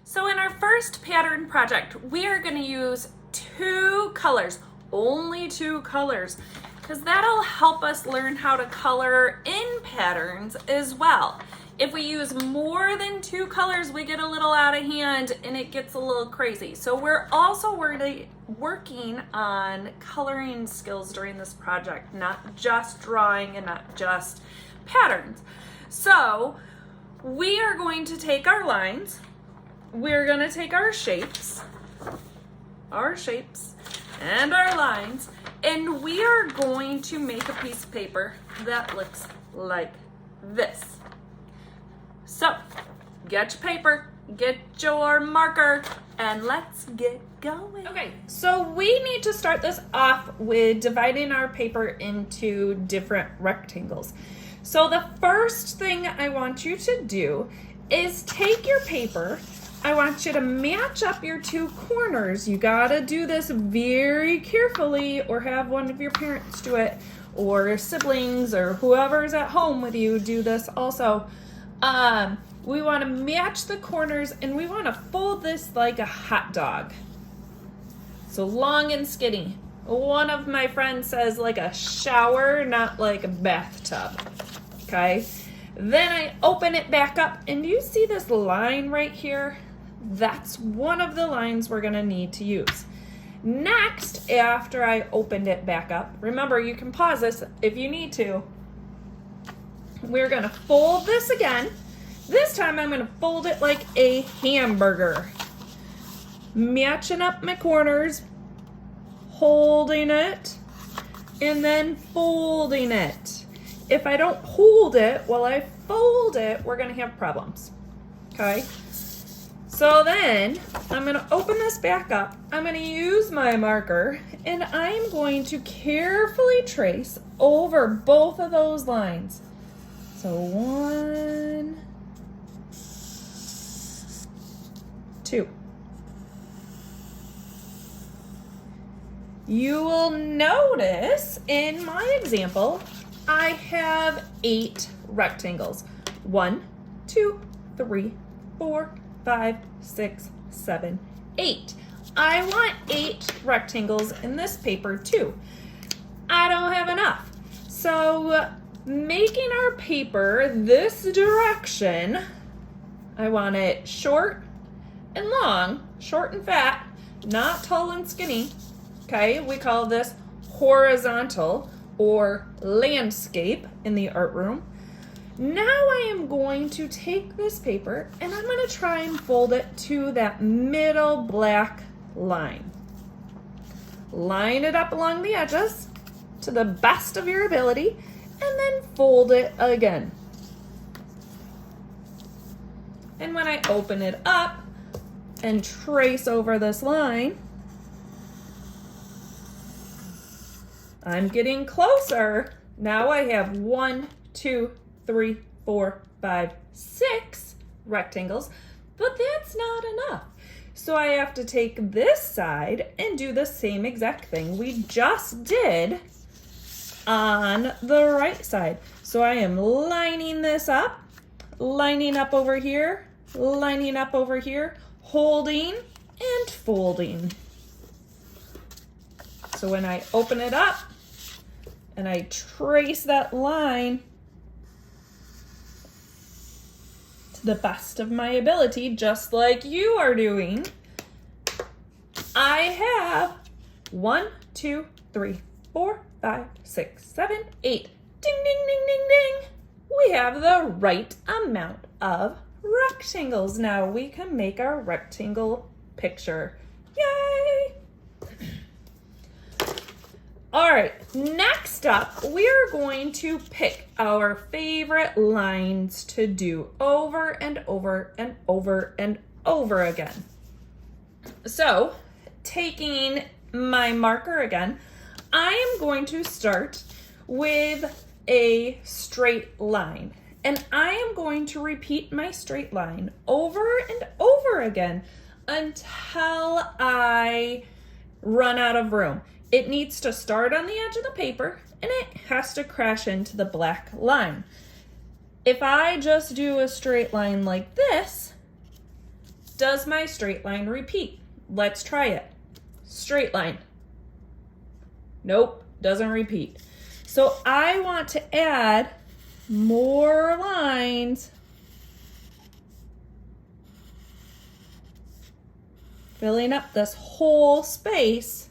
So in our first pattern project, we are going to use two colors, only two colors, because that'll help us learn how to color in patterns as well. If we use more than two colors, we get a little out of hand and it gets a little crazy. So we're also working on coloring skills during this project, not just drawing and not just patterns. So we are going to take our lines, we're going to take our shapes and our lines, and we are going to make a piece of paper that looks like this. So get your paper, get your marker, and let's get going. Okay, so we need to start this off with dividing our paper into different rectangles. So the first thing I want you to do is take your paper. I want you to match up your two corners. You gotta do this very carefully, or have one of your parents do it, or siblings, or whoever's at home with you do this also. We want to match the corners, and we want to fold this like a hot dog. So long and skinny. One of my friends says like a shower, not like a bathtub. Okay? Then I open it back up, and do you see this line right here? That's one of the lines we're going to need to use. Next, after I opened it back up, remember you can pause this if you need to. We're going to fold this again. This time I'm going to fold it like a hamburger. Matching up my corners, holding it, and then folding it. If I don't hold it while I fold it, we're going to have problems. Okay? So then I'm going to open this back up. I'm going to use my marker, and I'm going to carefully trace over both of those lines. So 1, 2. You will notice in my example, I have 8 rectangles. 1, 2, 3, 4, 5, 6, 7, 8. I want 8 rectangles in this paper too. I don't have enough. So making our paper this direction, I want it short and long, short and fat, not tall and skinny. Okay, we call this horizontal or landscape in the art room. Now I am going to take this paper and I'm going to try and fold it to that middle black line. Line it up along the edges to the best of your ability, and then fold it again. And when I open it up and trace over this line, I'm getting closer. Now I have 1, 2, 3, 4, 5, 6 rectangles, but that's not enough. So I have to take this side and do the same exact thing we just did on the right side. So I am lining this up, lining up over here, lining up over here, holding and folding. So when I open it up and I trace that line to the best of my ability, just like you are doing, I have 1, 2, 3, 4, 5, 6, 7, 8. Ding, ding, ding, ding, ding. We have the right amount of rectangles. Now we can make our rectangle picture. Yay! All right, next up, we're going to pick our favorite lines to do over and over and over and over again. So, taking my marker again, I am going to start with a straight line. And I am going to repeat my straight line over and over again until I run out of room. It needs to start on the edge of the paper and it has to crash into the black line. If I just do a straight line like this, does my straight line repeat? Let's try it. Straight line. Nope, doesn't repeat. So I want to add more lines. Filling up this whole space.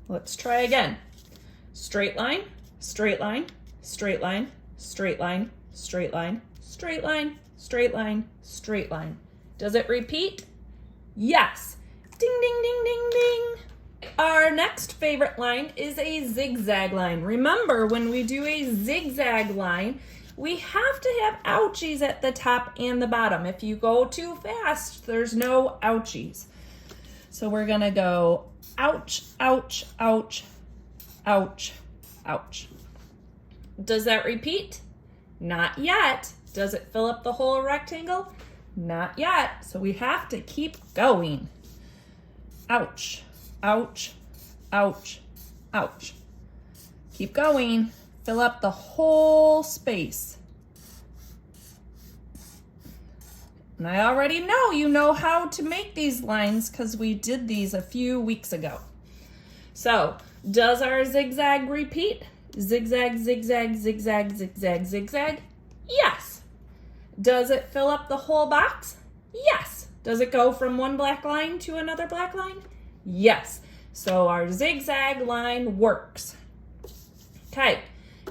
Let's try again. Straight line, straight line, straight line, straight line, straight line, straight line, straight line, straight line. Does it repeat? Yes. Ding, ding, ding, ding, ding. Our next favorite line is a zigzag line. Remember, when we do a zigzag line, we have to have ouchies at the top and the bottom. If you go too fast, there's no ouchies. So we're gonna go ouch, ouch, ouch, ouch, ouch. Does that repeat? Not yet. Does it fill up the whole rectangle? Not yet. So we have to keep going. Ouch, ouch, ouch, ouch. Keep going. Fill up the whole space. And I already know you know how to make these lines because we did these a few weeks ago. So, does our zigzag repeat? Zigzag, zigzag, zigzag, zigzag, zigzag? Yes. Does it fill up the whole box? Yes. Does it go from one black line to another black line? Yes. So our zigzag line works. Okay.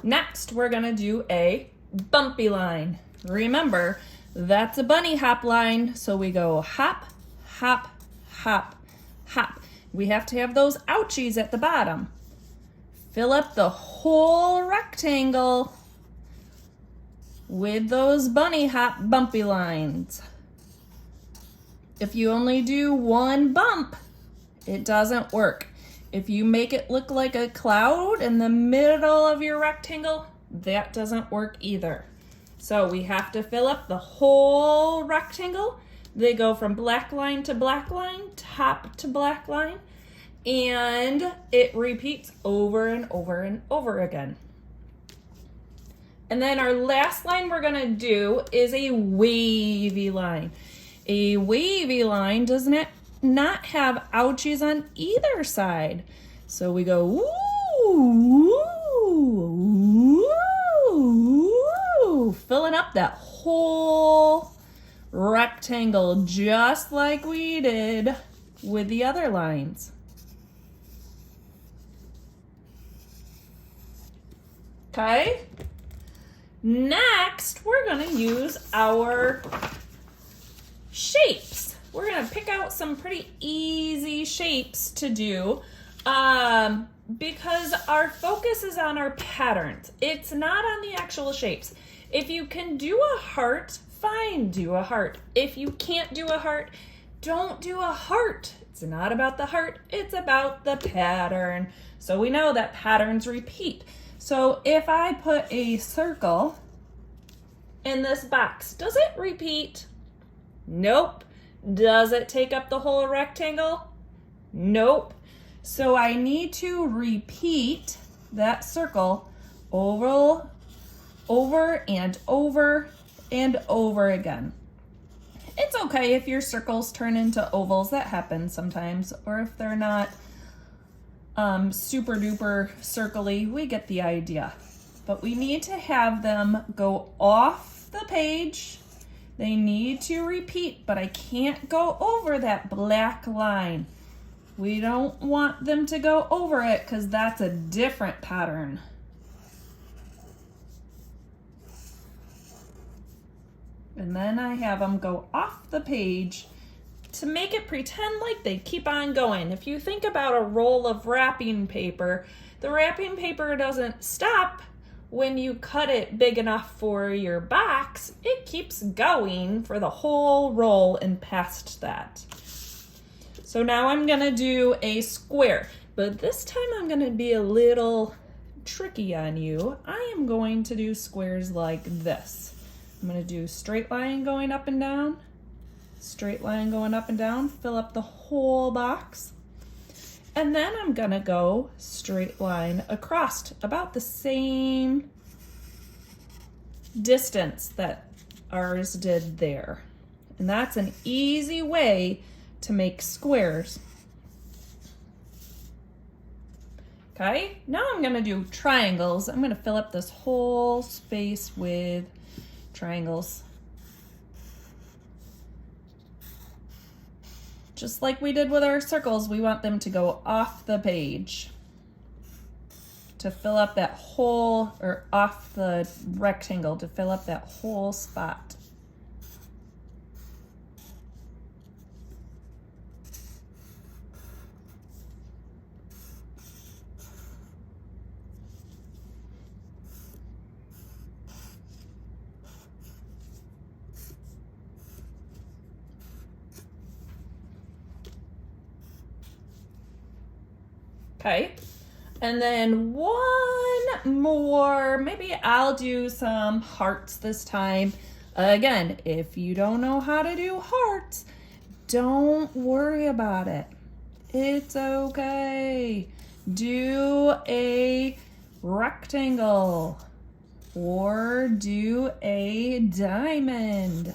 Next, we're gonna do a bumpy line. Remember, that's a bunny hop line, so we go hop, hop, hop, hop. We have to have those ouchies at the bottom. Fill up the whole rectangle with those bunny hop bumpy lines. If you only do one bump, it doesn't work. If you make it look like a cloud in the middle of your rectangle, that doesn't work either. So we have to fill up the whole rectangle. They go from black line to black line, top to black line, and it repeats over and over and over again. And then our last line we're gonna do is a wavy line. A wavy line doesn't not have ouchies on either side. So we go woo, woo, woo, filling up that whole rectangle just like we did with the other lines. Okay? Next, we're gonna use our shapes. We're gonna pick out some pretty easy shapes to do because our focus is on our patterns. It's not on the actual shapes. If you can do a heart, fine, do a heart. If you can't do a heart, don't do a heart. It's not about the heart, it's about the pattern. So we know that patterns repeat. So if I put a circle in this box, does it repeat? Nope. Does it take up the whole rectangle? Nope. So I need to repeat that circle over and over and over again. It's okay if your circles turn into ovals. That happens sometimes. Or if they're not super duper circly, we get the idea. But we need to have them go off the page. They need to repeat, but I can't go over that black line. We don't want them to go over it because that's a different pattern. And then I have them go off the page to make it pretend like they keep on going. If you think about a roll of wrapping paper, the wrapping paper doesn't stop when you cut it big enough for your box. It keeps going for the whole roll and past that. So now I'm gonna do a square, but this time I'm gonna be a little tricky on you. I am going to do squares like this. I'm gonna do straight line going up and down, straight line going up and down, fill up the whole box. And then I'm gonna go straight line across about the same distance that ours did there. And that's an easy way to make squares. Okay, now I'm gonna do triangles. I'm gonna fill up this whole space with triangles. Just like we did with our circles, we want them to go off the page to fill up that whole, or off the rectangle to fill up that whole spot. Okay, and then one more, maybe I'll do some hearts this time. Again, if you don't know how to do hearts, don't worry about it. It's okay. Do a rectangle or do a diamond.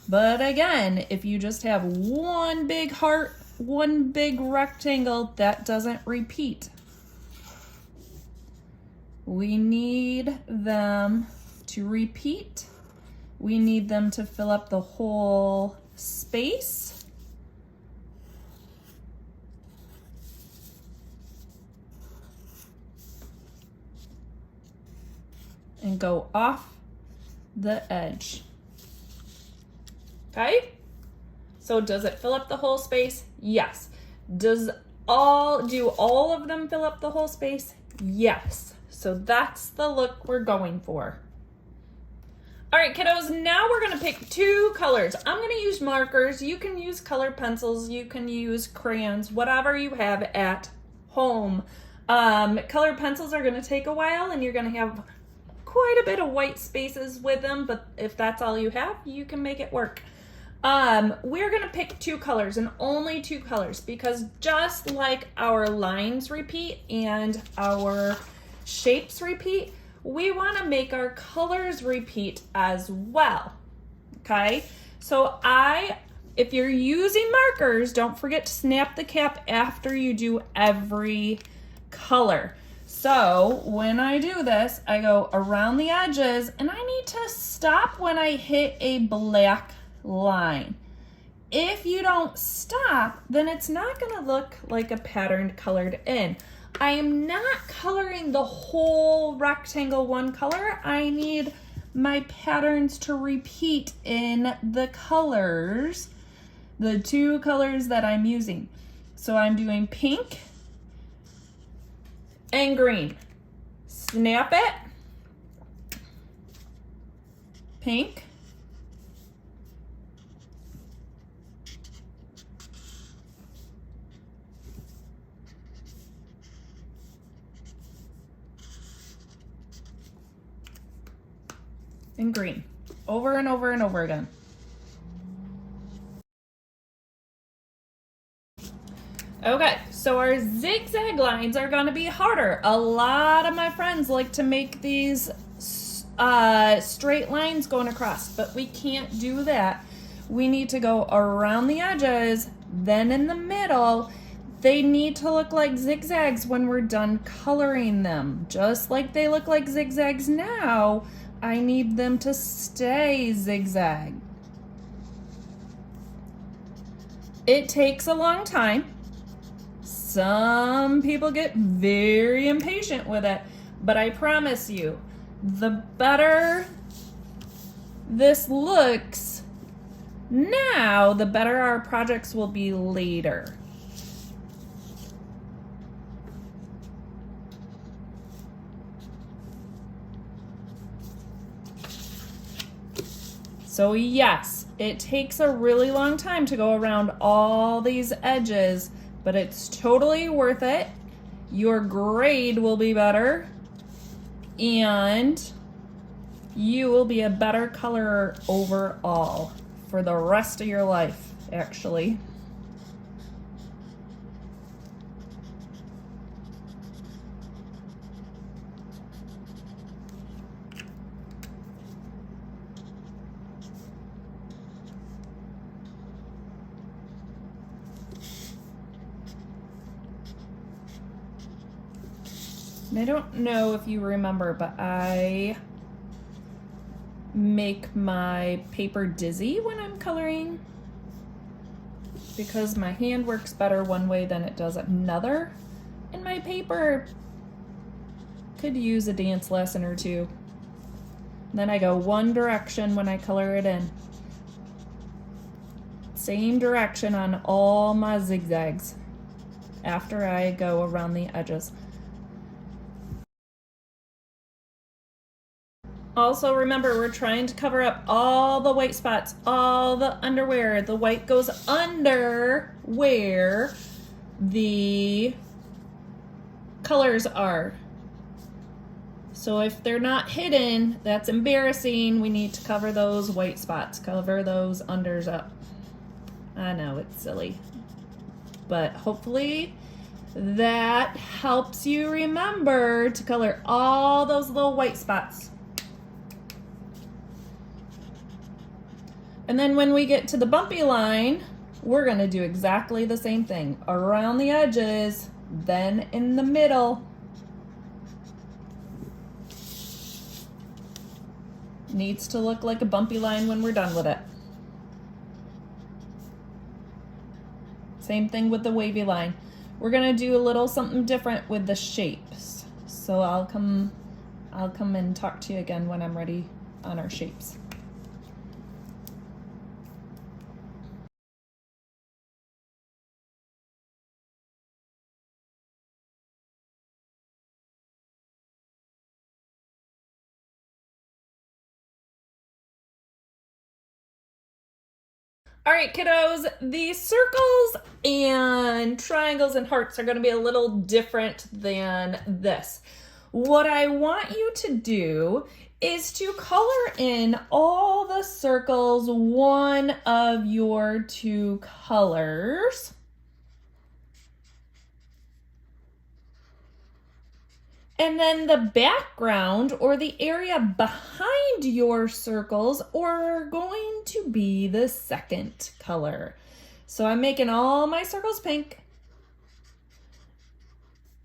But again, if you just have one big heart, one big rectangle, that doesn't repeat. We need them to repeat. We need them to fill up the whole space. And go off the edge. Okay? So does it fill up the whole space? Yes. Do all of them fill up the whole space? Yes. So that's the look we're going for. All right, kiddos, now we're gonna pick two colors. I'm gonna use markers. You can use colored pencils. You can use crayons, whatever you have at home. Colored pencils are gonna take a while and you're gonna have quite a bit of white spaces with them, but if that's all you have, you can make it work. We're gonna pick two colors and only two colors because just like our lines repeat and our shapes repeat, we wanna make our colors repeat as well, okay? So if you're using markers, don't forget to snap the cap after you do every color. So when I do this, I go around the edges and I need to stop when I hit a black line. If you don't stop, then it's not going to look like a patterned colored in. I am not coloring the whole rectangle one color. I need my patterns to repeat in the colors, the two colors that I'm using. So I'm doing pink and green. Snap it. Pink. And green, over and over and over again. Okay, so our zigzag lines are gonna be harder. A lot of my friends like to make these straight lines going across, but we can't do that. We need to go around the edges, then in the middle. They need to look like zigzags when we're done coloring them. Just like they look like zigzags now, I need them to stay zigzag. It takes a long time. Some people get very impatient with it, but I promise you, the better this looks now, the better our projects will be later. So yes, it takes a really long time to go around all these edges, but it's totally worth it. Your grade will be better, and you will be a better colorer overall for the rest of your life, actually. And I don't know if you remember, but I make my paper dizzy when I'm coloring because my hand works better one way than it does another. And my paper could use a dance lesson or two. And then I go one direction when I color it in. Same direction on all my zigzags after I go around the edges. Also remember, we're trying to cover up all the white spots, all the underwear. The white goes under where the colors are. So if they're not hidden, that's embarrassing. We need to cover those white spots, cover those unders up. I know it's silly, but hopefully that helps you remember to color all those little white spots. And then when we get to the bumpy line, we're gonna do exactly the same thing. Around the edges, then in the middle. Needs to look like a bumpy line when we're done with it. Same thing with the wavy line. We're gonna do a little something different with the shapes. So I'll come and talk to you again when I'm ready on our shapes. All right, kiddos, the circles and triangles and hearts are going to be a little different than this. What I want you to do is to color in all the circles one of your two colors. And then the background or the area behind your circles are going to be the second color. So I'm making all my circles pink.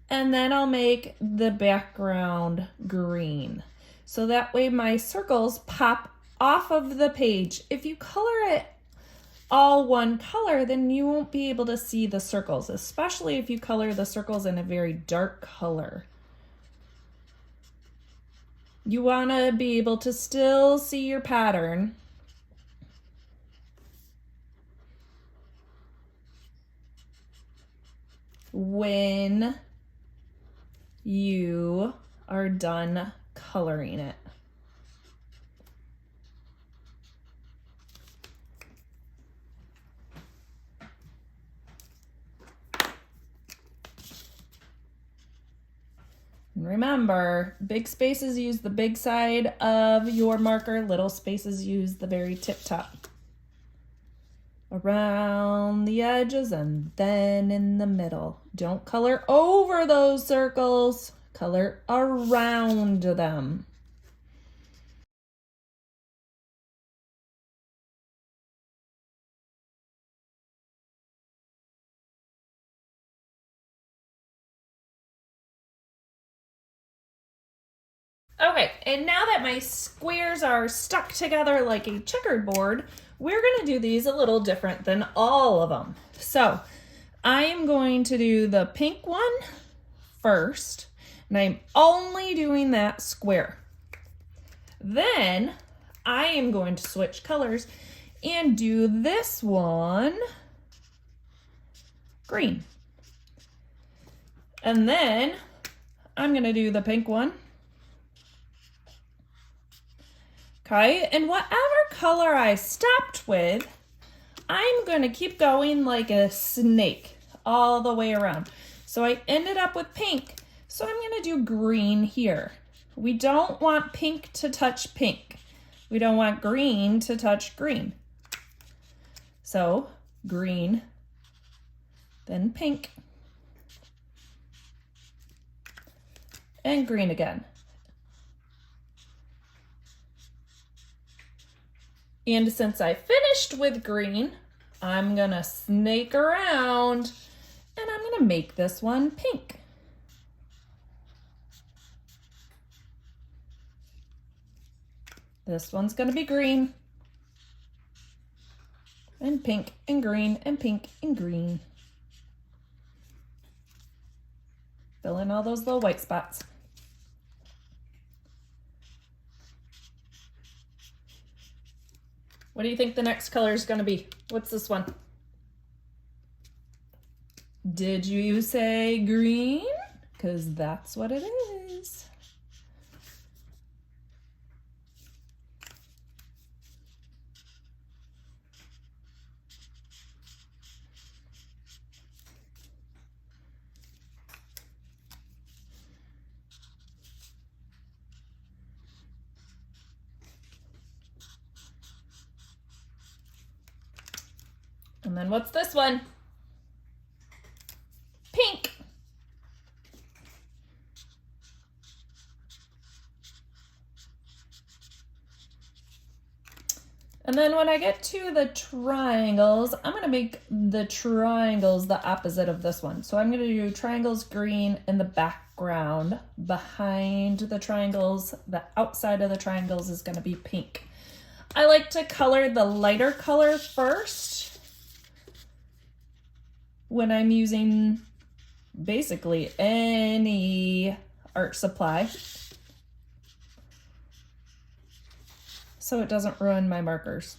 And then I'll make the background green. So that way my circles pop off of the page. If you color it all one color, then you won't be able to see the circles, especially if you color the circles in a very dark color. You want to be able to still see your pattern. When you are done coloring it. And remember, big spaces use the big side of your marker, little spaces use the very tip top. Around the edges and then in the middle. Don't color over those circles, color around them. Okay, and now that my squares are stuck together like a checkered board, we're gonna do these a little different than all of them. So I am going to do the pink one first, and I'm only doing that square. Then I am going to switch colors and do this one green. And then I'm gonna do the pink one. Okay, and whatever color I stopped with, I'm gonna keep going like a snake all the way around. So I ended up with pink, so I'm gonna do green here. We don't want pink to touch pink. We don't want green to touch green. So green, then pink, and green again. And since I finished with green, I'm gonna snake around and I'm gonna make this one pink. This one's gonna be green and pink and green and pink and green. Fill in all those little white spots. What do you think the next color is gonna be? What's this one? Did you say green? Because that's what it is. And then what's this one? Pink. And then when I get to the triangles, I'm gonna make the triangles the opposite of this one. So I'm gonna do triangles green in the background. Behind the triangles, the outside of the triangles is gonna be pink. I like to color the lighter color first when I'm using basically any art supply, so it doesn't ruin my markers.